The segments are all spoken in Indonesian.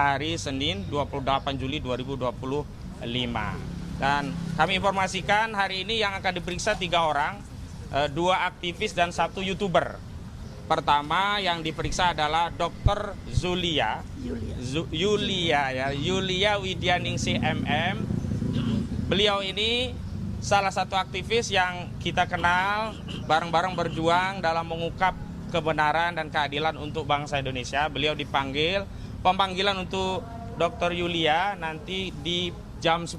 hari Senin 28 Juli 2025. Dan kami informasikan hari ini yang akan diperiksa 3 orang, 2 aktivis dan 1 YouTuber. Pertama yang diperiksa adalah Dr. Yulia Widyaningsih MM. Beliau ini salah satu aktivis yang kita kenal, bareng-bareng berjuang dalam mengungkap kebenaran dan keadilan untuk bangsa Indonesia. Beliau dipanggil, pemanggilan untuk Dr. Yulia nanti di jam 10.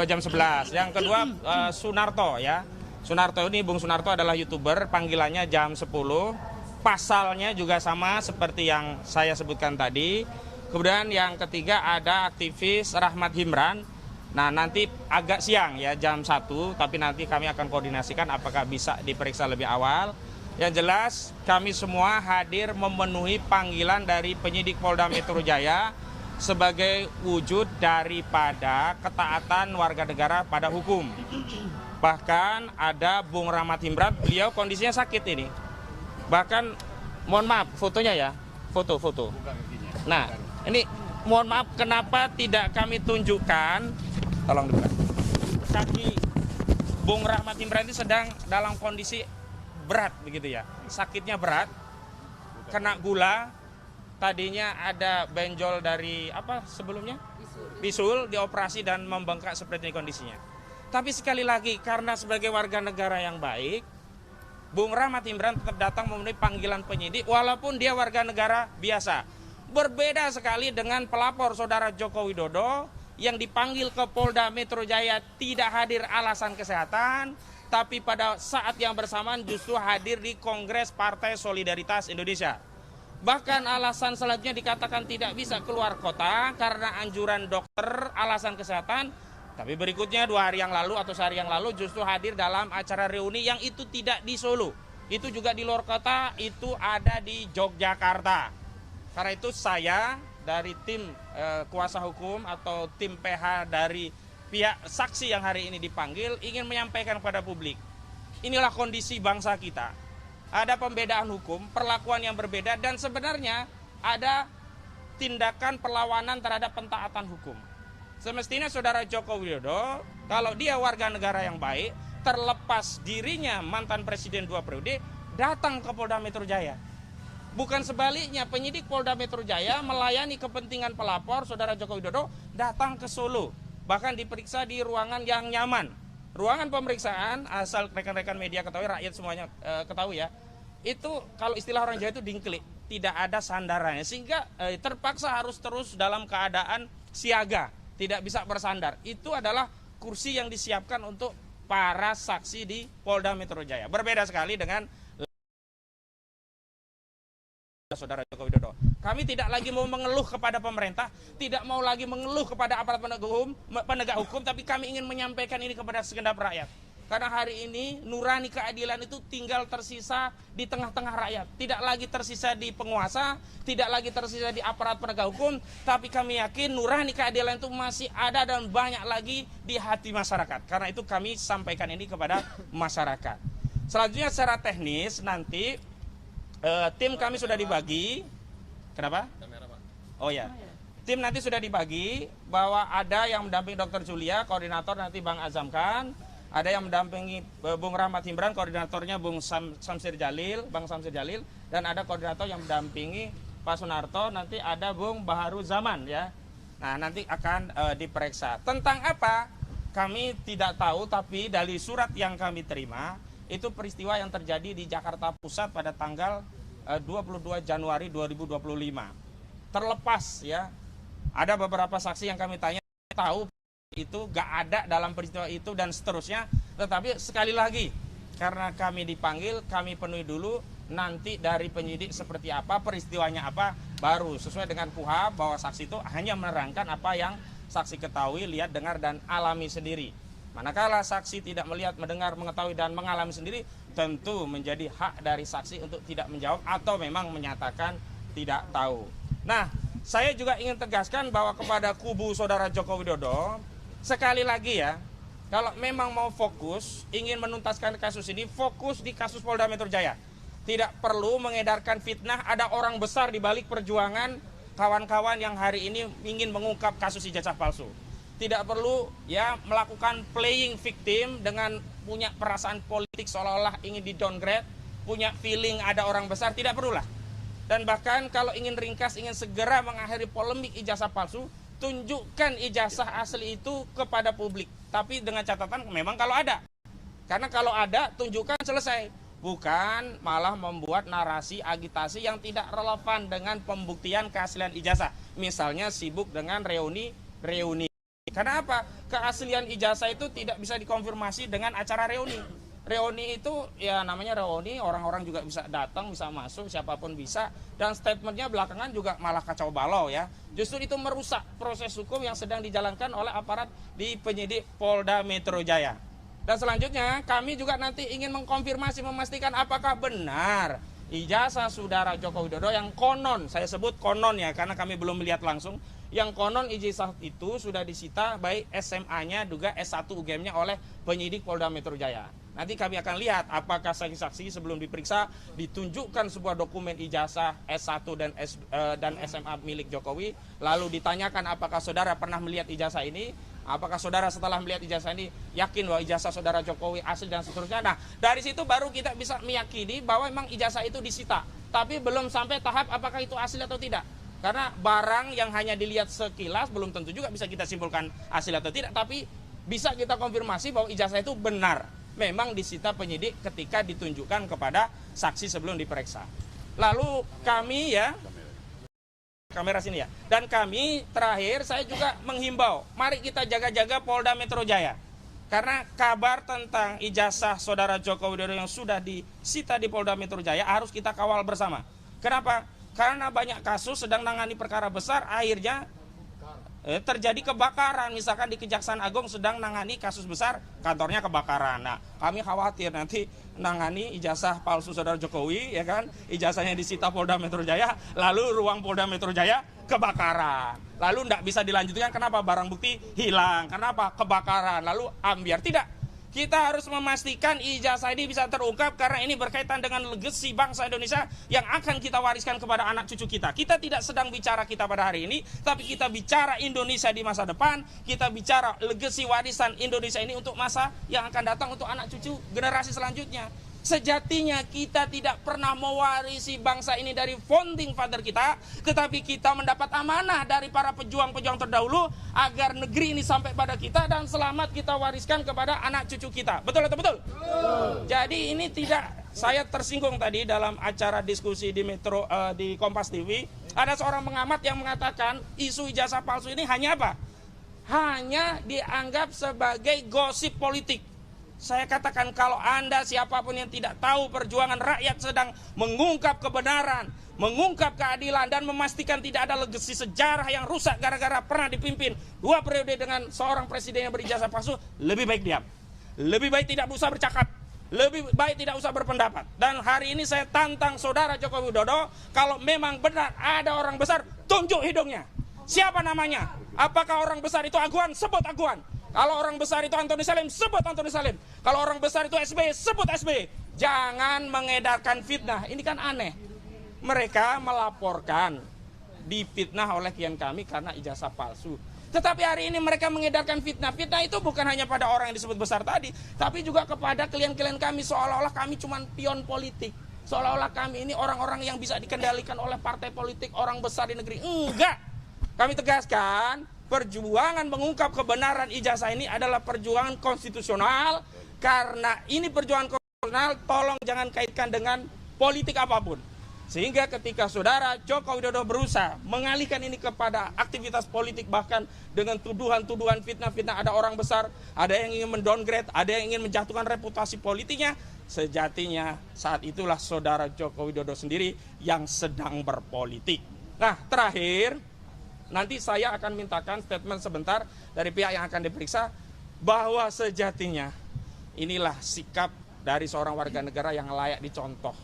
Jam 11. Yang kedua Sunarto ya. Sunarto ini, Bung Sunarto adalah YouTuber, panggilannya jam 10. Pasalnya juga sama seperti yang saya sebutkan tadi. Kemudian yang ketiga ada aktivis Rahmat Himran. Nah, nanti agak siang ya, jam 1, tapi nanti kami akan koordinasikan apakah bisa diperiksa lebih awal. Yang jelas kami semua hadir memenuhi panggilan dari penyidik Polda Metro Jaya sebagai wujud daripada ketaatan warga negara pada hukum. Bahkan ada Bung Rahmat Himran, beliau kondisinya sakit ini. Bahkan mohon maaf fotonya ya, foto. Nah, ini mohon maaf kenapa tidak kami tunjukkan, tolong dibuka. Kaki Bung Rahmat Himran ini sedang dalam kondisi berat begitu ya. Sakitnya berat, kena gula, tadinya ada benjol dari apa sebelumnya? Bisul, dioperasi dan membengkak seperti ini kondisinya. Tapi sekali lagi, karena sebagai warga negara yang baik, Bung Rahmat Himran tetap datang memenuhi panggilan penyidik walaupun dia warga negara biasa. Berbeda sekali dengan pelapor saudara Joko Widodo yang dipanggil ke Polda Metro Jaya tidak hadir alasan kesehatan, tapi pada saat yang bersamaan justru hadir di Kongres Partai Solidaritas Indonesia. Bahkan alasan selanjutnya dikatakan tidak bisa keluar kota karena anjuran dokter, alasan kesehatan. Tapi berikutnya 2 hari yang lalu atau sehari yang lalu justru hadir dalam acara reuni yang itu tidak di Solo. Itu juga di luar kota, itu ada di Yogyakarta. Karena itu saya dari tim kuasa hukum atau tim PH dari pihak saksi yang hari ini dipanggil ingin menyampaikan kepada publik. Inilah kondisi bangsa kita. Ada pembedaan hukum, perlakuan yang berbeda dan sebenarnya ada tindakan perlawanan terhadap pentaatan hukum. Semestinya saudara Joko Widodo, kalau dia warga negara yang baik, terlepas dirinya mantan presiden 2 periode, datang ke Polda Metro Jaya. Bukan sebaliknya, penyidik Polda Metro Jaya melayani kepentingan pelapor saudara Joko Widodo datang ke Solo. Bahkan diperiksa di ruangan yang nyaman. Ruangan pemeriksaan, asal rekan-rekan media ketahui, rakyat semuanya ketahui ya, itu kalau istilah orang Jawa itu dingklik, tidak ada sandarannya. Sehingga terpaksa harus terus dalam keadaan siaga. Tidak bisa bersandar. Itu adalah kursi yang disiapkan untuk para saksi di Polda Metro Jaya. Berbeda sekali dengan saudara Joko Widodo. Kami tidak lagi mau mengeluh kepada pemerintah, tidak mau lagi mengeluh kepada aparat penegak hukum, tapi kami ingin menyampaikan ini kepada segenap rakyat. Karena hari ini nurani keadilan itu tinggal tersisa di tengah-tengah rakyat. Tidak lagi tersisa di penguasa, tidak lagi tersisa di aparat penegak hukum. Tapi kami yakin nurani keadilan itu masih ada dan banyak lagi di hati masyarakat. Karena itu kami sampaikan ini kepada masyarakat. Selanjutnya secara teknis nanti tim kami sudah dibagi. Kenapa? Oh ya. Tim nanti sudah dibagi bahwa ada yang mendampingi Dr. Julia, koordinator nanti Bang Azam Khan. Ada yang mendampingi Bung Rahmat Himran, koordinatornya Bung Samsir Jalil, Bang Samsir Jalil, dan ada koordinator yang mendampingi Pak Sunarto, nanti ada Bung Baharu Zaman ya. Nah, nanti akan diperiksa. Tentang apa? Kami tidak tahu, tapi dari surat yang kami terima, itu peristiwa yang terjadi di Jakarta Pusat pada tanggal 22 Januari 2025. Terlepas ya, ada beberapa saksi yang kami tanya tahu itu gak ada dalam peristiwa itu dan seterusnya. Tetapi sekali lagi, karena kami dipanggil, kami penuhi dulu. Nanti dari penyidik seperti apa, peristiwanya apa, baru sesuai dengan KUHP bahwa saksi itu hanya menerangkan apa yang saksi ketahui, lihat, dengar, dan alami sendiri. Manakala saksi tidak melihat, mendengar, mengetahui, dan mengalami sendiri, tentu menjadi hak dari saksi untuk tidak menjawab atau memang menyatakan tidak tahu. Nah, saya juga ingin tegaskan bahwa kepada kubu saudara Joko Widodo, sekali lagi ya, kalau memang mau fokus, ingin menuntaskan kasus ini, fokus di kasus Polda Metro Jaya. Tidak perlu mengedarkan fitnah, ada orang besar di balik perjuangan kawan-kawan yang hari ini ingin mengungkap kasus ijazah palsu. Tidak perlu ya melakukan playing victim dengan punya perasaan politik seolah-olah ingin di downgrade, punya feeling ada orang besar, tidak perlulah. Dan bahkan kalau ingin ringkas, ingin segera mengakhiri polemik ijazah palsu, tunjukkan ijazah asli itu kepada publik. Tapi dengan catatan memang kalau ada. Karena kalau ada, tunjukkan selesai. Bukan malah membuat narasi agitasi yang tidak relevan dengan pembuktian keaslian ijazah. Misalnya sibuk dengan reuni. Karena apa? Keaslian ijazah itu tidak bisa dikonfirmasi dengan acara reuni. Reuni itu ya namanya reuni, orang-orang juga bisa datang, bisa masuk, siapapun bisa. Dan statementnya belakangan juga malah kacau balau ya. Justru itu merusak proses hukum yang sedang dijalankan oleh aparat di penyidik Polda Metro Jaya. Dan selanjutnya kami juga nanti ingin mengkonfirmasi, memastikan apakah benar ijazah saudara Joko Widodo yang konon, saya sebut konon ya karena kami belum melihat langsung, yang konon ijazah itu sudah disita baik SMA-nya juga S1 UGM-nya oleh penyidik Polda Metro Jaya. Nanti kami akan lihat apakah saksi-saksi sebelum diperiksa ditunjukkan sebuah dokumen ijazah S1 dan SMA milik Jokowi, lalu ditanyakan apakah saudara pernah melihat ijazah ini, apakah saudara setelah melihat ijazah ini yakin bahwa ijazah saudara Jokowi asli dan seterusnya. Nah, dari situ baru kita bisa meyakini bahwa memang ijazah itu disita. Tapi belum sampai tahap apakah itu asli atau tidak. Karena barang yang hanya dilihat sekilas belum tentu juga bisa kita simpulkan asli atau tidak. Tapi bisa kita konfirmasi bahwa ijazah itu benar. Memang disita penyidik ketika ditunjukkan kepada saksi sebelum diperiksa. Lalu kami ya, kamera sini ya. Dan kami terakhir saya juga menghimbau, mari kita jaga-jaga Polda Metro Jaya. Karena kabar tentang ijazah saudara Joko Widodo yang sudah disita di Polda Metro Jaya harus kita kawal bersama. Kenapa? Karena banyak kasus sedang menangani perkara besar, akhirnya terjadi kebakaran. Misalkan di Kejaksaan Agung sedang menangani kasus besar, kantornya kebakaran. Nah, kami khawatir nanti menangani ijazah palsu saudara Jokowi, ya kan? Ijazahnya disita Polda Metro Jaya, lalu ruang Polda Metro Jaya kebakaran. Lalu tidak bisa dilanjutkan, kenapa? Barang bukti hilang. Kenapa? Kebakaran. Lalu ambiar. Tidak. Kita harus memastikan ijazah ini bisa terungkap karena ini berkaitan dengan legasi bangsa Indonesia yang akan kita wariskan kepada anak cucu kita. Kita tidak sedang bicara kita pada hari ini, tapi kita bicara Indonesia di masa depan. Kita bicara legasi warisan Indonesia ini untuk masa yang akan datang, untuk anak cucu generasi selanjutnya. Sejatinya kita tidak pernah mewarisi bangsa ini dari founding father kita, tetapi kita mendapat amanah dari para pejuang-pejuang terdahulu agar negeri ini sampai pada kita dan selamat kita wariskan kepada anak cucu kita. Betul atau betul? Jadi ini tidak, saya tersinggung tadi dalam acara diskusi di Metro di Kompas TV, ada seorang pengamat yang mengatakan isu ijazah palsu ini hanya apa? Hanya dianggap sebagai gosip politik. Saya katakan kalau Anda siapapun yang tidak tahu perjuangan rakyat sedang mengungkap kebenaran, mengungkap keadilan dan memastikan tidak ada legasi sejarah yang rusak gara-gara pernah dipimpin 2 periode dengan seorang presiden yang berijazah palsu, lebih baik diam. Lebih baik tidak usah bercakap. Lebih baik tidak usah berpendapat. Dan hari ini saya tantang saudara Joko Widodo, kalau memang benar ada orang besar, tunjuk hidungnya. Siapa namanya? Apakah orang besar itu Aguan? Sebut Aguan. Kalau orang besar itu Antoni Salim, sebut Antoni Salim. Kalau orang besar itu SBY, sebut SBY. Jangan mengedarkan fitnah. Ini kan aneh. Mereka melaporkan difitnah oleh klien kami karena ijazah palsu. Tetapi hari ini mereka mengedarkan fitnah. Fitnah itu bukan hanya pada orang yang disebut besar tadi, tapi juga kepada klien-klien kami, seolah-olah kami cuma pion politik. Seolah-olah kami ini orang-orang yang bisa dikendalikan oleh partai politik, orang besar di negeri. Enggak. Kami tegaskan, perjuangan mengungkap kebenaran ijazah ini adalah perjuangan konstitusional. Karena ini perjuangan konstitusional, tolong jangan kaitkan dengan politik apapun. Sehingga ketika saudara Joko Widodo berusaha mengalihkan ini kepada aktivitas politik, bahkan dengan tuduhan-tuduhan fitnah-fitnah, ada orang besar, ada yang ingin mendowngrade, ada yang ingin menjatuhkan reputasi politiknya, sejatinya saat itulah saudara Joko Widodo sendiri yang sedang berpolitik. Nah, terakhir, nanti saya akan mintakan statement sebentar dari pihak yang akan diperiksa bahwa sejatinya inilah sikap dari seorang warga negara yang layak dicontoh.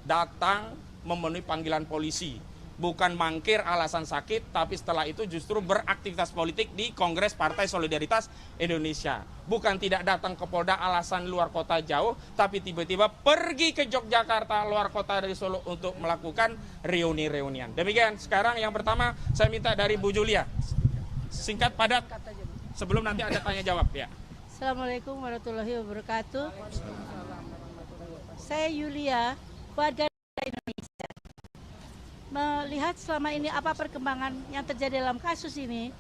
Datang memenuhi panggilan polisi, bukan mangkir alasan sakit, tapi setelah itu justru beraktivitas politik di Kongres Partai Solidaritas Indonesia. Bukan tidak datang ke Polda alasan luar kota jauh, tapi tiba-tiba pergi ke Yogyakarta, luar kota dari Solo untuk melakukan reuni-reunian. Demikian, sekarang yang pertama saya minta dari Bu Julia. Singkat, padat, sebelum nanti ada tanya jawab ya. Assalamualaikum warahmatullahi wabarakatuh. Saya Yulia, warga Indonesia. Melihat selama ini apa perkembangan yang terjadi dalam kasus ini,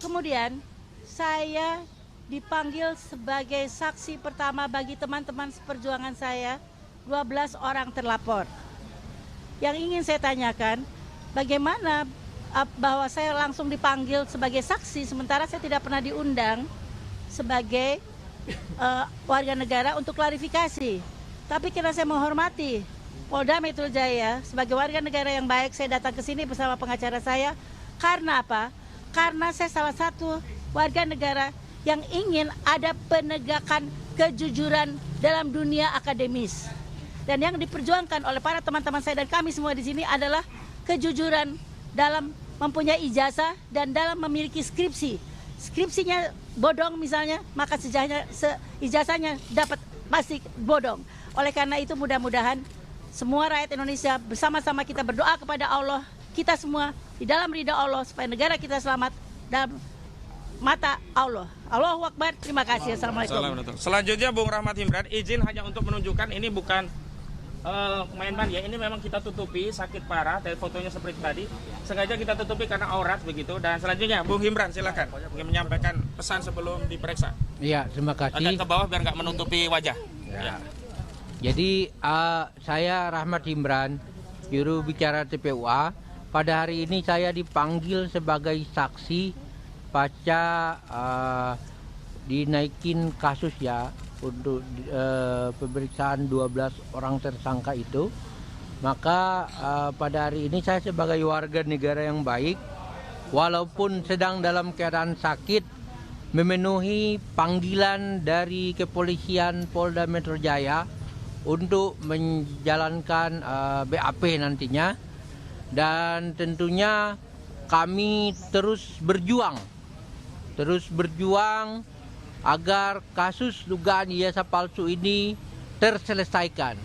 kemudian saya dipanggil sebagai saksi pertama bagi teman-teman seperjuangan saya, 12 orang terlapor. Yang ingin saya tanyakan, bagaimana bahwa saya langsung dipanggil sebagai saksi, sementara saya tidak pernah diundang sebagai warga negara untuk klarifikasi. Tapi karena saya menghormati Polda Metro Jaya sebagai warga negara yang baik, saya datang ke sini bersama pengacara saya. Karena apa? Karena saya salah satu warga negara yang ingin ada penegakan kejujuran dalam dunia akademis. Dan yang diperjuangkan oleh para teman-teman saya dan kami semua di sini adalah kejujuran dalam mempunyai ijazah dan dalam memiliki skripsi. Skripsinya bodong misalnya, maka ijazahnya dapat pasti bodong. Oleh karena itu mudah-mudahan semua rakyat Indonesia bersama-sama kita berdoa kepada Allah, kita semua di dalam ridha Allah supaya negara kita selamat dalam mata Allah. Allahu Akbar. Terima kasih. Assalamualaikum. Selanjutnya Bung Rahmat Himran, izin hanya untuk menunjukkan ini bukan main-main ya, ini memang kita tutupi sakit parah, dari fotonya seperti tadi, sengaja kita tutupi karena aurat begitu. Dan selanjutnya Bung Himran silakan ingin menyampaikan pesan sebelum diperiksa. Iya, terima kasih. Agak ke bawah biar nggak menutupi wajah. Ya. Jadi saya Rahmat Himran, juru bicara TPUA. Pada hari ini saya dipanggil sebagai saksi pasca dinaikin kasus ya untuk pemeriksaan 12 orang tersangka itu. Maka pada hari ini saya sebagai warga negara yang baik, walaupun sedang dalam keadaan sakit, memenuhi panggilan dari kepolisian Polda Metro Jaya untuk menjalankan BAP nantinya. Dan tentunya kami terus berjuang agar kasus dugaan ijazah palsu ini terselesaikan.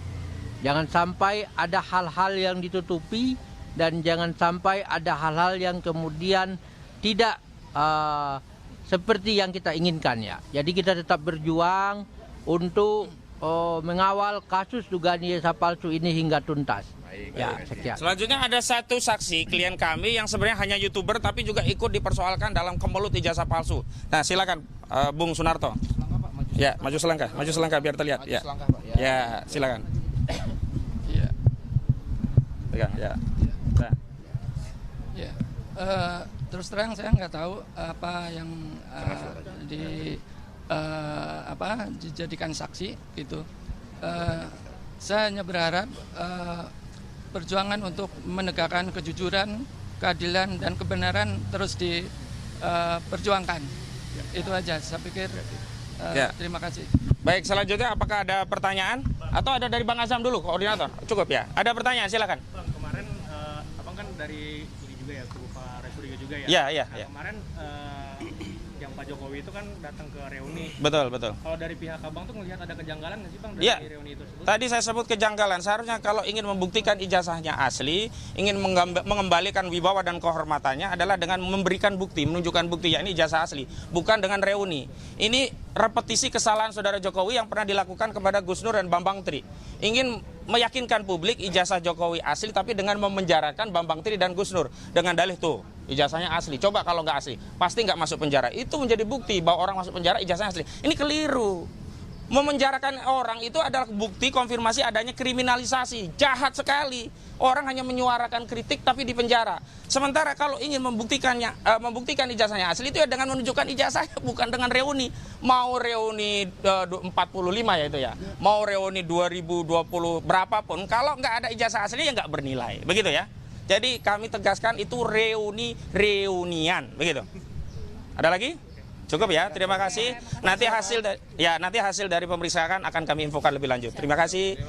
Jangan sampai ada hal-hal yang ditutupi dan jangan sampai ada hal-hal yang kemudian tidak seperti yang kita inginkan ya. Jadi kita tetap berjuang untuk mengawal kasus dugaan ijazah palsu ini hingga tuntas. Ya, sekian. Selanjutnya ada satu saksi klien kami yang sebenarnya hanya YouTuber tapi juga ikut dipersoalkan dalam kemelut ijazah palsu. Nah, silakan Bung Sunarto. Ya, maju selangkah biar terlihat. Ya. Ya, silakan. Ya. Pegang, ya. Nah. Ya. Terus terang saya nggak tahu apa yang dijadikan saksi gitu. Saya hanya berharap perjuangan untuk menegakkan kejujuran, keadilan dan kebenaran terus diperjuangkan. Itu aja. Saya pikir. Terima kasih. Baik, selanjutnya apakah ada pertanyaan atau ada dari Bang Azam dulu, koordinator? Cukup ya. Ada pertanyaan, silakan. Bang, kemarin abang kan dari ini juga ya, kubu Pak Resuriga juga ya. Iya. Kemarin yang Pak Jokowi itu kan datang ke reuni. Betul. Kalau dari pihak abang tuh melihat ada kejanggalan nggak sih bang dari reuni itu? Tadi saya sebut kejanggalan. Seharusnya kalau ingin membuktikan ijazahnya asli, ingin mengembalikan wibawa dan kehormatannya adalah dengan memberikan bukti, menunjukkan bukti yakni ijazah asli, bukan dengan reuni. Ini repetisi kesalahan saudara Jokowi yang pernah dilakukan kepada Gus Nur dan Bambang Tri. Ingin meyakinkan publik ijazah Jokowi asli tapi dengan memenjarakan Bambang Tri dan Gus Nur dengan dalih tuh ijazahnya asli. Coba kalau nggak asli pasti nggak masuk penjara. Itu menjadi bukti bahwa orang masuk penjara ijazahnya asli. Ini keliru. Memenjarakan orang itu adalah bukti konfirmasi adanya kriminalisasi. Jahat sekali. Orang hanya menyuarakan kritik tapi dipenjara. Sementara kalau ingin membuktikan ijazahnya asli itu ya dengan menunjukkan ijazahnya, bukan dengan reuni. Mau reuni 45 ya itu ya. Mau reuni 2020 berapapun, kalau nggak ada ijazah asli ya nggak bernilai. Begitu ya. Jadi kami tegaskan itu reunian. Begitu. Ada lagi? Cukup ya, terima kasih. Nanti hasil dari pemeriksaan akan kami infokan lebih lanjut. Terima kasih.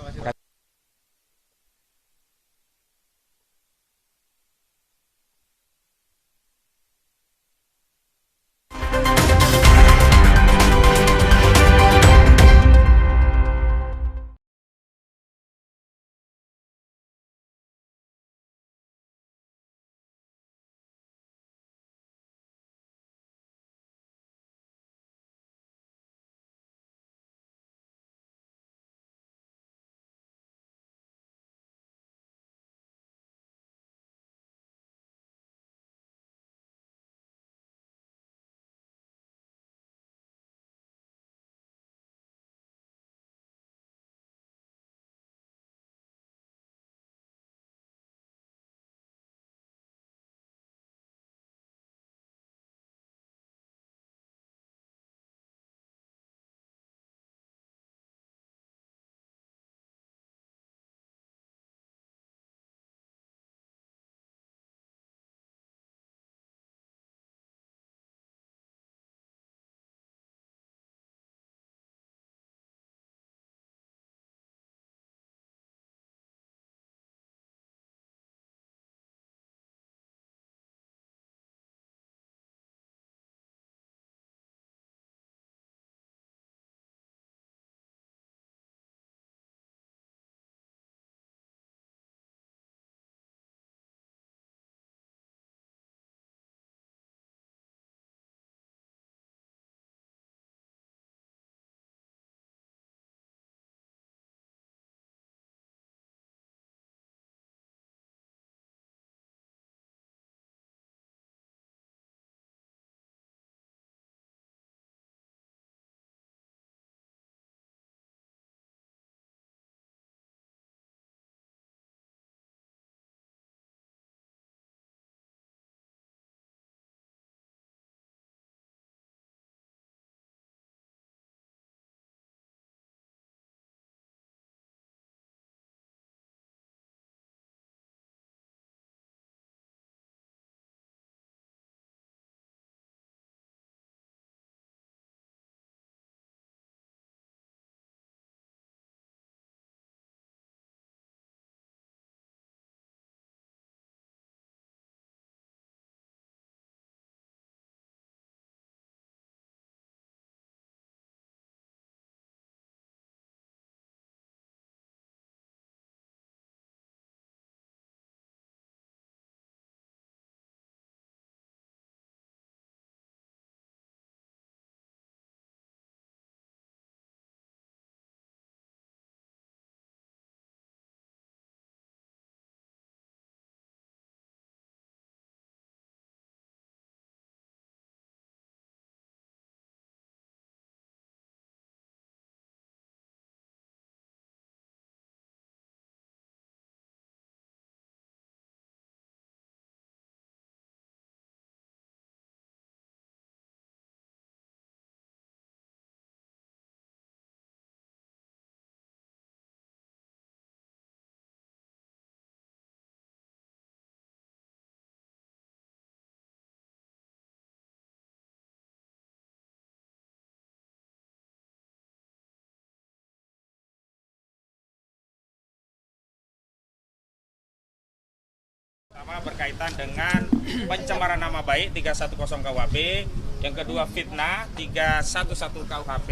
Pertama berkaitan dengan pencemaran nama baik 310 KUHP, yang kedua fitnah 311 KUHP,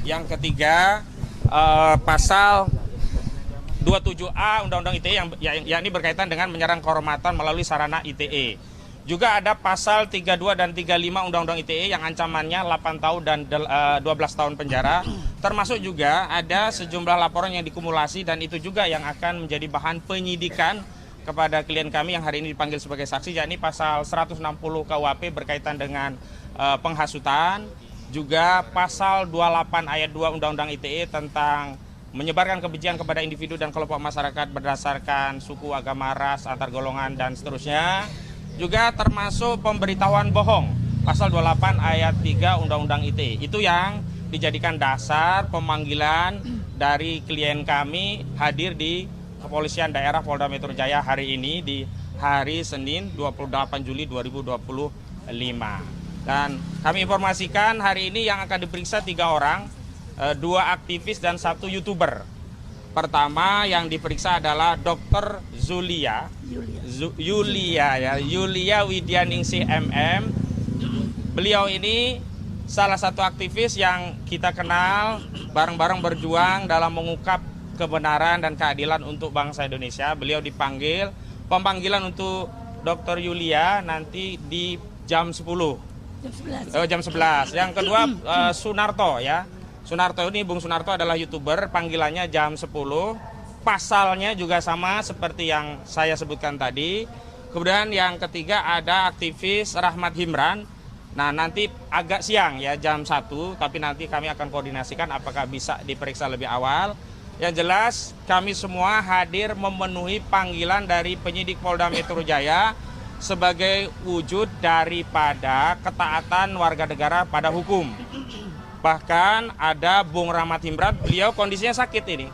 yang ketiga pasal 27A Undang-Undang ITE yang ini berkaitan dengan menyerang kehormatan melalui sarana ITE. Juga ada pasal 32 dan 35 Undang-Undang ITE yang ancamannya 8 tahun dan 12 tahun penjara. Termasuk juga ada sejumlah laporan yang dikumulasi dan itu juga yang akan menjadi bahan penyidikan kepada klien kami yang hari ini dipanggil sebagai saksi, yakni pasal 160 KUHP berkaitan dengan penghasutan, juga pasal 28 ayat 2 Undang-Undang ITE tentang menyebarkan kebencian kepada individu dan kelompok masyarakat berdasarkan suku, agama, ras, antar golongan, dan seterusnya. Juga termasuk pemberitahuan bohong, pasal 28 ayat 3 Undang-Undang ITE. Itu yang dijadikan dasar pemanggilan dari klien kami hadir di Kepolisian Daerah Polda Metro Jaya hari ini di hari Senin 28 Juli 2025. Dan kami informasikan hari ini yang akan diperiksa 3 orang, 2 aktivis dan 1 YouTuber. Pertama yang diperiksa adalah Dr. Yulia Widyaningsih MM. Beliau ini salah satu aktivis yang kita kenal, bareng-bareng berjuang dalam mengungkap kebenaran dan keadilan untuk bangsa Indonesia. Beliau dipanggil, pemanggilan untuk Dr. Yulia nanti di jam 10. Jam 11. Yang kedua Sunarto ya. Sunarto ini, Bung Sunarto adalah YouTuber, panggilannya jam 10. Pasalnya juga sama seperti yang saya sebutkan tadi. Kemudian yang ketiga ada aktivis Rahmat Himran. Nah, nanti agak siang ya, jam 1, tapi nanti kami akan koordinasikan apakah bisa diperiksa lebih awal. Yang jelas kami semua hadir memenuhi panggilan dari penyidik Polda Metro Jaya sebagai wujud daripada ketaatan warga negara pada hukum. Bahkan ada Bung Rahmat Himran, beliau kondisinya sakit ini.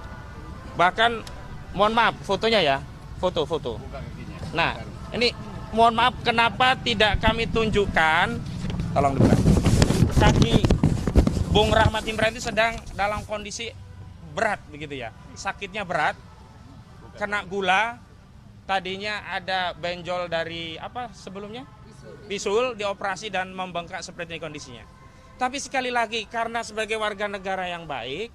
Bahkan, mohon maaf, fotonya ya, foto. Nah, ini mohon maaf, kenapa tidak kami tunjukkan, tolong dibuka. Kaki Bung Rahmat Himran itu sedang dalam kondisi berat begitu ya, sakitnya berat, kena gula, tadinya ada benjol dari apa sebelumnya? Bisul, dioperasi dan membengkak seperti ini kondisinya. Tapi sekali lagi, karena sebagai warga negara yang baik,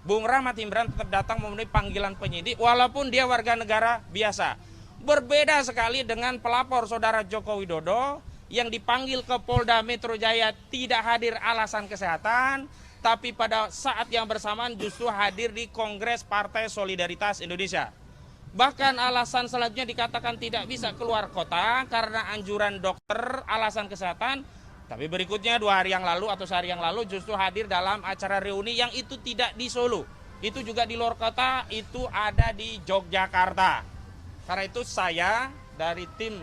Bung Rahmat Himran tetap datang memenuhi panggilan penyidik walaupun dia warga negara biasa. Berbeda sekali dengan pelapor saudara Joko Widodo yang dipanggil ke Polda Metro Jaya tidak hadir alasan kesehatan, tapi pada saat yang bersamaan justru hadir di Kongres Partai Solidaritas Indonesia. Bahkan alasan selanjutnya dikatakan tidak bisa keluar kota karena anjuran dokter, alasan kesehatan. Tapi berikutnya 2 hari yang lalu atau sehari yang lalu justru hadir dalam acara reuni yang itu tidak di Solo. Itu juga di luar kota, itu ada di Yogyakarta. Karena itu saya dari tim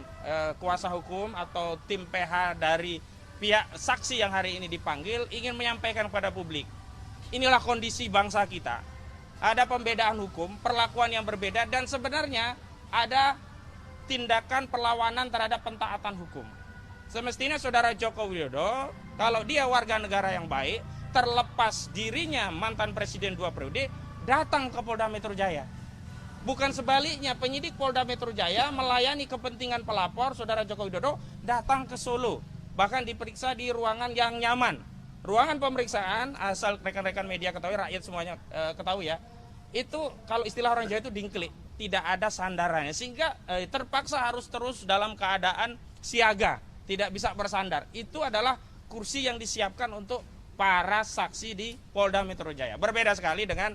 kuasa hukum atau tim PH dari pihak saksi yang hari ini dipanggil ingin menyampaikan kepada publik. Inilah kondisi bangsa kita. Ada pembedaan hukum, perlakuan yang berbeda dan sebenarnya ada tindakan perlawanan terhadap pentaatan hukum. Semestinya saudara Joko Widodo, kalau dia warga negara yang baik, terlepas dirinya mantan presiden 2 periode, datang ke Polda Metro Jaya. Bukan sebaliknya, penyidik Polda Metro Jaya melayani kepentingan pelapor saudara Joko Widodo datang ke Solo. Bahkan diperiksa di ruangan yang nyaman. Ruangan pemeriksaan, asal rekan-rekan media ketahui, rakyat semuanya ketahui ya, itu kalau istilah orang Jawa itu dingklik, tidak ada sandarannya. Sehingga terpaksa harus terus dalam keadaan siaga. Tidak bisa bersandar. Itu adalah kursi yang disiapkan untuk para saksi di Polda Metro Jaya. Berbeda sekali dengan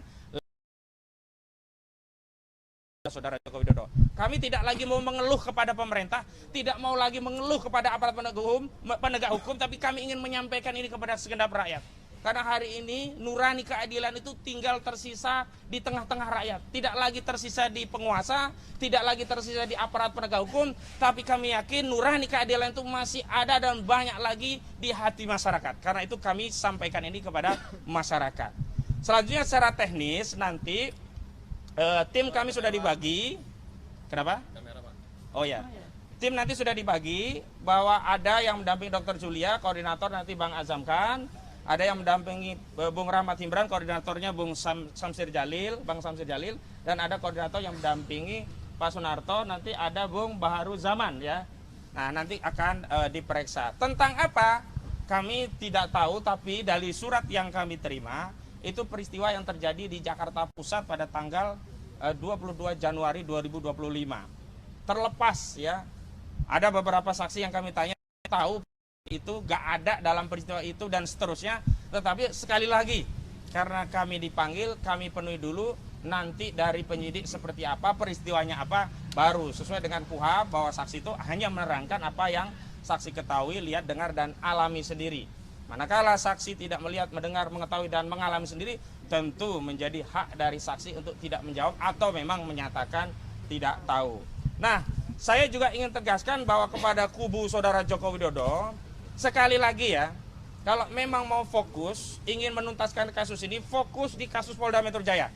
saudara Joko Widodo. Kami tidak lagi mau mengeluh kepada pemerintah, tidak mau lagi mengeluh kepada aparat penegak hukum, tapi kami ingin menyampaikan ini kepada segenap rakyat. Karena hari ini nurani keadilan itu tinggal tersisa di tengah-tengah rakyat. Tidak lagi tersisa di penguasa, tidak lagi tersisa di aparat penegak hukum. Tapi kami yakin nurani keadilan itu masih ada dan banyak lagi di hati masyarakat. Karena itu kami sampaikan ini kepada masyarakat. Selanjutnya secara teknis nanti tim kami sudah dibagi. Kenapa? Oh ya. Tim nanti sudah dibagi bahwa ada yang mendampingi Dr. Julia, koordinator nanti Bang Azam Khan. Ada yang mendampingi Bung Rahmat Himran, koordinatornya Bung Samsir Jalil, Bang Samsir Jalil, dan ada koordinator yang mendampingi Pak Sunarto, nanti ada Bung Baharu Zaman ya. Nah, nanti akan diperiksa. Tentang apa? Kami tidak tahu, tapi dari surat yang kami terima, itu peristiwa yang terjadi di Jakarta Pusat pada tanggal 22 Januari 2025. Terlepas ya, ada beberapa saksi yang kami tanya tahu itu gak ada dalam peristiwa itu dan seterusnya. Tetapi sekali lagi, karena kami dipanggil, kami penuhi dulu. Nanti dari penyidik seperti apa, peristiwanya apa, baru sesuai dengan KUHP bahwa saksi itu hanya menerangkan apa yang saksi ketahui, lihat, dengar, dan alami sendiri. Manakala saksi tidak melihat, mendengar, mengetahui, dan mengalami sendiri, tentu menjadi hak dari saksi untuk tidak menjawab atau memang menyatakan tidak tahu. Nah, saya juga ingin tegaskan bahwa kepada kubu Saudara Joko Widodo, sekali lagi ya, kalau memang mau fokus, ingin menuntaskan kasus ini, fokus di kasus Polda Metro Jaya.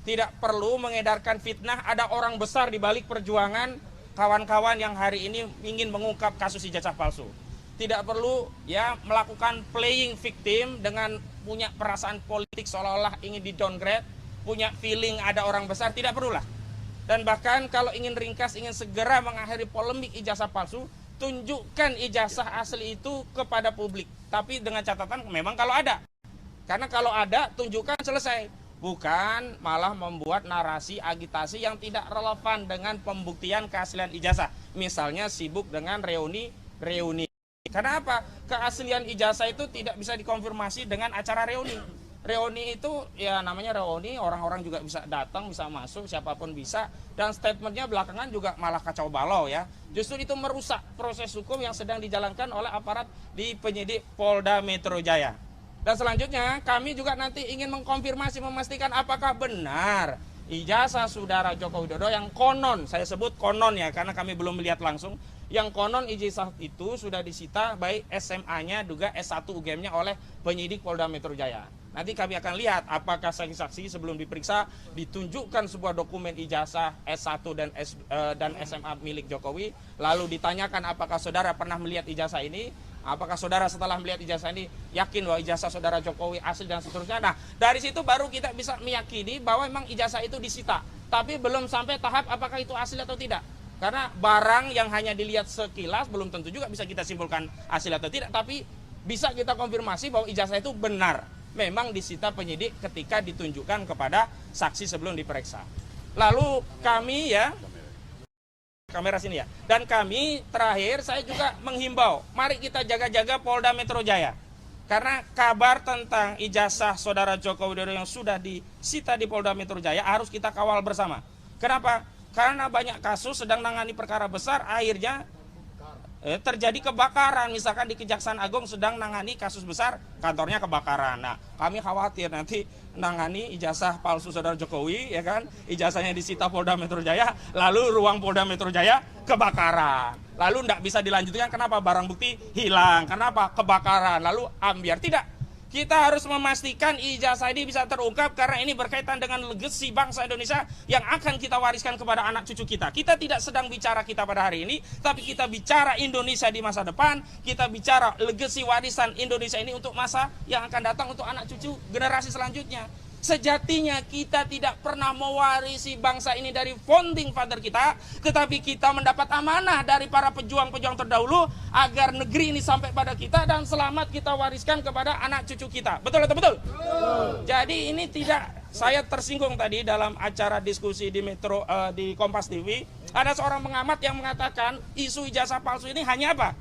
Tidak perlu mengedarkan fitnah, ada orang besar di balik perjuangan kawan-kawan yang hari ini ingin mengungkap kasus ijazah palsu. Tidak perlu ya melakukan playing victim dengan punya perasaan politik seolah-olah ingin di downgrade, punya feeling ada orang besar, tidak perlulah. Dan bahkan kalau ingin ringkas, ingin segera mengakhiri polemik ijazah palsu, tunjukkan ijazah asli itu kepada publik. Tapi dengan catatan memang kalau ada. Karena kalau ada, tunjukkan, selesai. Bukan malah membuat narasi agitasi yang tidak relevan dengan pembuktian keaslian ijazah. Misalnya sibuk dengan reuni. Karena apa? Keaslian ijazah itu tidak bisa dikonfirmasi dengan acara reuni. Reuni itu ya namanya reuni, orang-orang juga bisa datang, bisa masuk, siapapun bisa. Dan statementnya belakangan juga malah kacau balau ya. Justru itu merusak proses hukum yang sedang dijalankan oleh aparat di penyidik Polda Metro Jaya. Dan selanjutnya kami juga nanti ingin mengkonfirmasi, memastikan apakah benar ijazah Saudara Joko Widodo yang konon, saya sebut konon ya karena kami belum melihat langsung, yang konon ijazah itu sudah disita baik SMA-nya juga S1 UGM-nya oleh penyidik Polda Metro Jaya. Nanti kami akan lihat apakah saksi-saksi sebelum diperiksa ditunjukkan sebuah dokumen ijazah S1 dan SMA milik Jokowi, lalu ditanyakan apakah saudara pernah melihat ijazah ini. Apakah saudara setelah melihat ijazah ini yakin bahwa ijazah saudara Jokowi asli dan seterusnya. Nah, dari situ baru kita bisa meyakini bahwa memang ijazah itu disita. Tapi belum sampai tahap apakah itu asli atau tidak. Karena barang yang hanya dilihat sekilas belum tentu juga bisa kita simpulkan asli atau tidak. Tapi bisa kita konfirmasi bahwa ijazah itu benar. Memang disita penyidik ketika ditunjukkan kepada saksi sebelum diperiksa. Lalu kami ya, kamera sini ya. Dan kami terakhir saya juga menghimbau, mari kita jaga-jaga Polda Metro Jaya. Karena kabar tentang ijazah Saudara Joko Widodo yang sudah disita di Polda Metro Jaya harus kita kawal bersama. Kenapa? Karena banyak kasus sedang menangani perkara besar, akhirnya terjadi kebakaran. Misalkan di Kejaksaan Agung sedang menangani kasus besar, kantornya kebakaran. Nah, kami khawatir nanti menangani ijazah palsu Saudara Jokowi, ya kan? Ijazahnya disita Polda Metro Jaya, lalu ruang Polda Metro Jaya kebakaran. Lalu tidak bisa dilanjutkan, kenapa? Barang bukti hilang, kenapa? Kebakaran, lalu ambiar. Tidak. Kita harus memastikan ijazah ini bisa terungkap karena ini berkaitan dengan legasi bangsa Indonesia yang akan kita wariskan kepada anak cucu kita. Kita tidak sedang bicara kita pada hari ini, tapi kita bicara Indonesia di masa depan. Kita bicara legasi warisan Indonesia ini untuk masa yang akan datang, untuk anak cucu generasi selanjutnya. Sejatinya kita tidak pernah mewarisi bangsa ini dari founding father kita, tetapi kita mendapat amanah dari para pejuang-pejuang terdahulu agar negeri ini sampai pada kita dan selamat kita wariskan kepada anak cucu kita. Betul atau betul? Jadi ini tidak, saya tersinggung tadi dalam acara diskusi di di Kompas TV, ada seorang pengamat yang mengatakan isu ijazah palsu ini hanya apa?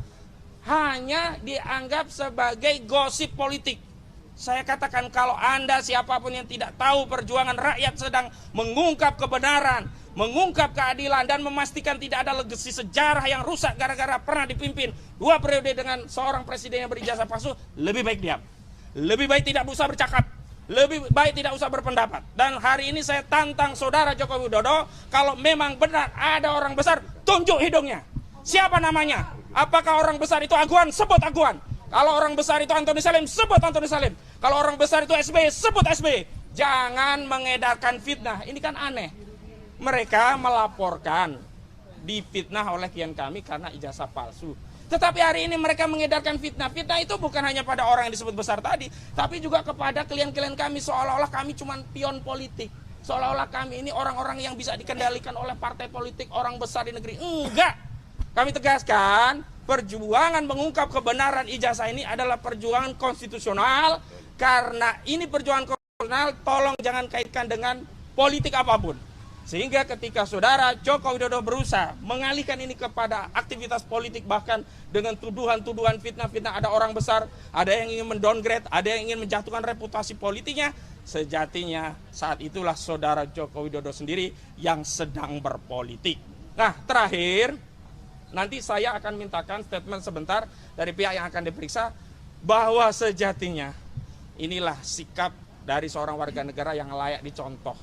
Hanya dianggap sebagai gosip politik. Saya katakan kalau Anda siapapun yang tidak tahu perjuangan rakyat sedang mengungkap kebenaran, mengungkap keadilan dan memastikan tidak ada legasi sejarah yang rusak gara-gara pernah dipimpin 2 periode dengan seorang presiden yang berijazah palsu, lebih baik diam. Lebih baik tidak usah bercakap. Lebih baik tidak usah berpendapat. Dan hari ini saya tantang Saudara Joko Widodo, kalau memang benar ada orang besar, tunjuk hidungnya. Siapa namanya? Apakah orang besar itu Aguan? Sebut Aguan. Kalau orang besar itu Antoni Salim, sebut Antoni Salim. Kalau orang besar itu SBY, sebut SBY. Jangan mengedarkan fitnah. Ini kan aneh. Mereka melaporkan difitnah oleh klien kami karena ijazah palsu. Tetapi hari ini mereka mengedarkan fitnah. Fitnah itu bukan hanya pada orang yang disebut besar tadi, tapi juga kepada klien-klien kami seolah-olah kami cuma pion politik. seolah-olah kami ini orang-orang yang bisa dikendalikan oleh partai politik orang besar di negeri. Enggak. Kami tegaskan, perjuangan mengungkap kebenaran ijazah ini adalah perjuangan konstitusional. Karena ini perjuangan konstitusional, tolong jangan kaitkan dengan politik apapun. Sehingga ketika saudara Joko Widodo berusaha mengalihkan ini kepada aktivitas politik, bahkan dengan tuduhan-tuduhan fitnah-fitnah, ada orang besar, ada yang ingin mendowngrade, ada yang ingin menjatuhkan reputasi politiknya, sejatinya saat itulah saudara Joko Widodo sendiri yang sedang berpolitik. Nah, terakhir, nanti saya akan mintakan statement sebentar dari pihak yang akan diperiksa, bahwa sejatinya inilah sikap dari seorang warga negara yang layak dicontoh.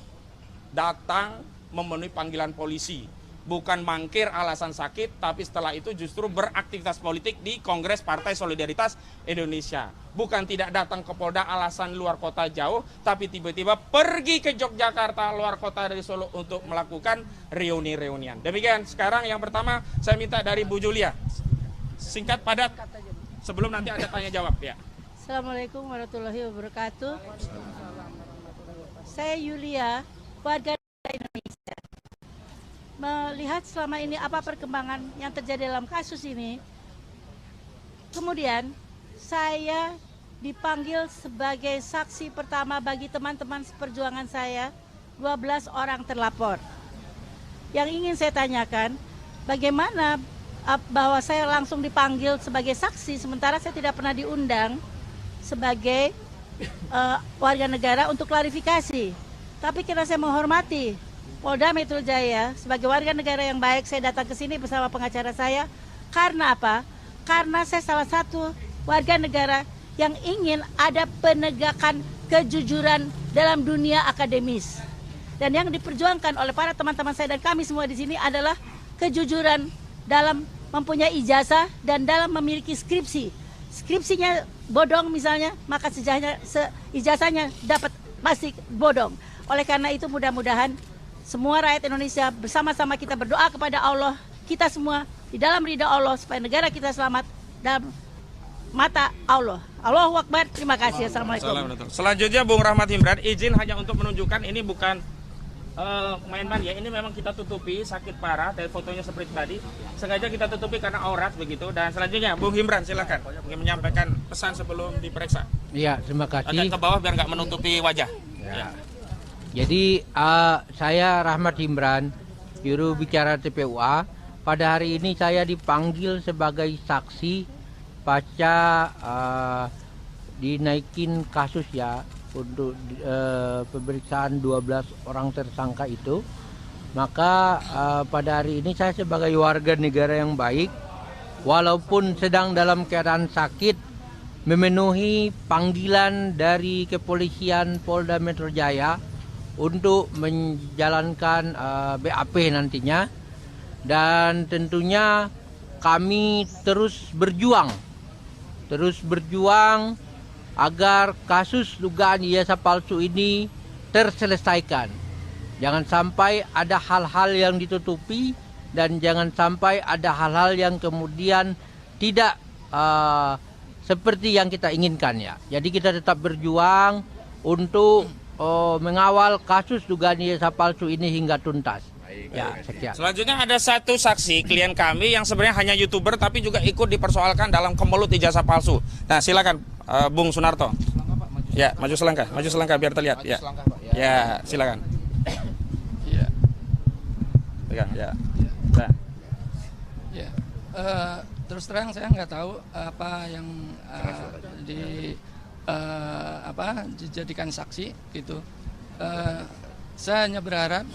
Datang memenuhi panggilan polisi, bukan mangkir alasan sakit, tapi setelah itu justru beraktivitas politik di Kongres Partai Solidaritas Indonesia. Bukan tidak datang ke Polda alasan luar kota jauh, tapi tiba-tiba pergi ke Yogyakarta, luar kota dari Solo, untuk melakukan reuni-reunian. Demikian, sekarang yang pertama saya minta dari Bu Julia. Singkat, padat, sebelum nanti ada tanya jawab ya. Assalamualaikum warahmatullahi wabarakatuh. Saya Yulia, warga Indonesia. Melihat selama ini apa perkembangan yang terjadi dalam kasus ini, kemudian saya dipanggil sebagai saksi pertama bagi teman-teman seperjuangan saya, 12 orang terlapor. Yang ingin saya tanyakan, bagaimana bahwa saya langsung dipanggil sebagai saksi sementara saya tidak pernah diundang sebagai warga negara untuk klarifikasi. Tapi karena saya menghormati Polda Metro Jaya sebagai warga negara yang baik, saya datang ke sini bersama pengacara saya. Karena apa? Karena saya salah satu warga negara yang ingin ada penegakan kejujuran dalam dunia akademis. Dan yang diperjuangkan oleh para teman-teman saya dan kami semua di sini adalah kejujuran dalam mempunyai ijazah dan dalam memiliki skripsi. Skripsinya bodong misalnya, maka ijazahnya dapat pasti bodong. Oleh karena itu mudah-mudahan semua rakyat Indonesia bersama-sama kita berdoa kepada Allah, kita semua di dalam ridha Allah supaya negara kita selamat dalam mata Allah. Allahu Akbar. Terima kasih. Assalamualaikum. Selanjutnya Bung Rahmat Himran, izin hanya untuk menunjukkan ini bukan main-main ya, ini memang kita tutupi, sakit parah, dari fotonya seperti tadi, sengaja kita tutupi karena aurat begitu. Dan selanjutnya Bung Himran silakan ingin menyampaikan pesan sebelum diperiksa. Iya, terima kasih. Agak ke bawah biar nggak menutupi wajah. Ya. Jadi saya Rahmat Himran, juru bicara TPUA. Pada hari ini saya dipanggil sebagai saksi pasca dinaikin kasus ya untuk pemeriksaan 12 orang tersangka itu. Maka pada hari ini saya sebagai warga negara yang baik, walaupun sedang dalam keadaan sakit, memenuhi panggilan dari kepolisian Polda Metro Jaya untuk menjalankan BAP nantinya. Dan tentunya kami terus berjuang agar kasus dugaan ijazah palsu ini terselesaikan. Jangan sampai ada hal-hal yang ditutupi dan jangan sampai ada hal-hal yang kemudian tidak seperti yang kita inginkan ya. Jadi kita tetap berjuang untuk mengawal kasus dugaan ijazah palsu ini hingga tuntas. Ya, sekian. Selanjutnya ada satu saksi klien kami yang sebenarnya hanya YouTuber tapi juga ikut dipersoalkan dalam kemelut ijazah palsu. Nah, silakan Bung Sunarto. Ya, maju selangkah biar terlihat. Ya. Ya, silakan. Ya. Pegang, ya. Nah. Ya. Terus terang saya nggak tahu apa yang dijadikan saksi gitu. Saya hanya berharap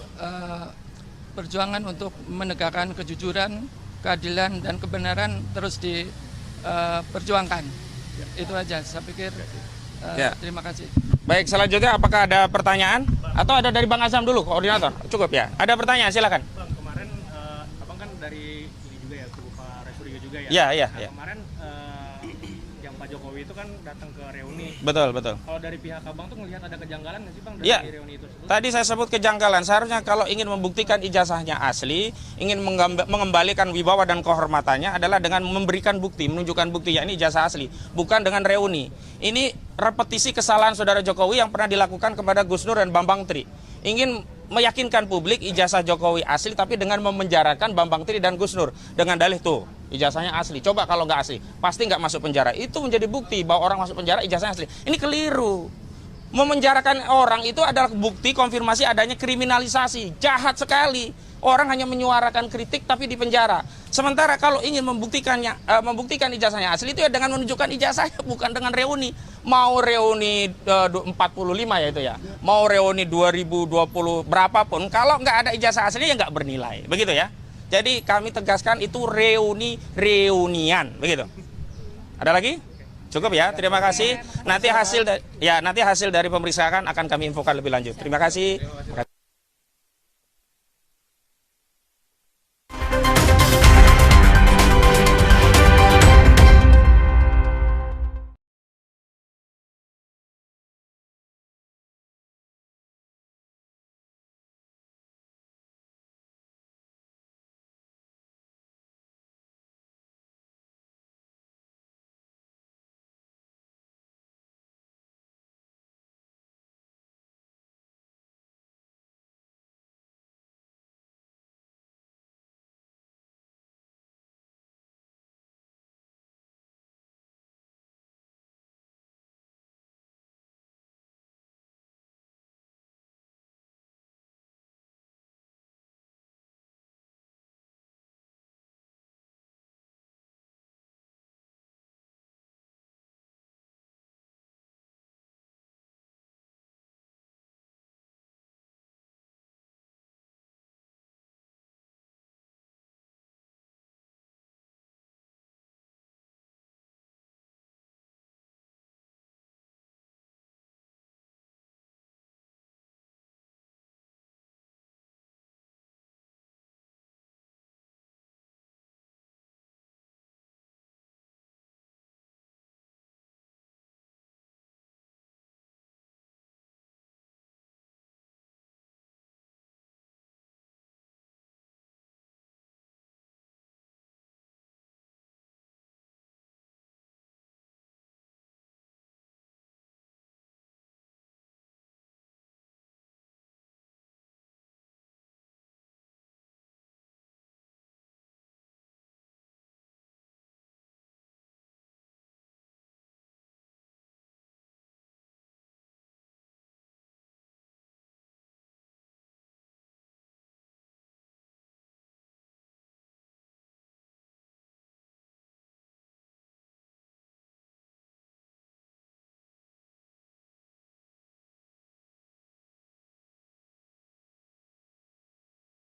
perjuangan untuk menegakkan kejujuran, keadilan dan kebenaran terus diperjuangkan. Itu aja. Saya pikir. Terima kasih. Baik, selanjutnya apakah ada pertanyaan atau ada dari Bang Azam dulu, koordinator? Cukup ya. Ada pertanyaan, silakan. Bang, kemarin abang kan dari ini juga ya, kubu Pak Resuriga juga ya. Iya. Kemarin yang Pak Jokowi itu kan datang ke reuni. Betul. Kalau dari pihak abang tuh melihat ada kejanggalan nggak sih Bang dari Ya. reuni itu? Tadi saya sebut kejanggalan. Seharusnya kalau ingin membuktikan ijazahnya asli, ingin mengembalikan wibawa dan kehormatannya adalah dengan memberikan bukti, menunjukkan bukti ya ini ijazah asli, bukan dengan reuni. Ini repetisi kesalahan saudara Jokowi yang pernah dilakukan kepada Gus Dur dan Bambang Tri. ingin meyakinkan publik ijazah Jokowi asli, tapi dengan memenjarakan Bambang Tri dan Gus Nur dengan dalih tuh ijazahnya asli. Coba kalau nggak asli, pasti nggak masuk penjara. Itu menjadi bukti bahwa orang masuk penjara ijazahnya asli. Ini keliru. Memenjarakan orang itu adalah bukti konfirmasi adanya kriminalisasi. Jahat sekali. Orang hanya menyuarakan kritik tapi di penjara. Sementara kalau ingin membuktikan ijazahnya asli itu ya dengan menunjukkan ijazahnya, bukan dengan reuni. Mau reuni 45 ya itu ya. Mau reuni 2020 berapapun, kalau nggak ada ijazah asli ya nggak bernilai. Begitu ya. Jadi kami tegaskan itu reunian. Begitu. Ada lagi? Cukup ya. Terima kasih. Nanti hasil dari pemeriksaan akan kami infokan lebih lanjut. Terima kasih.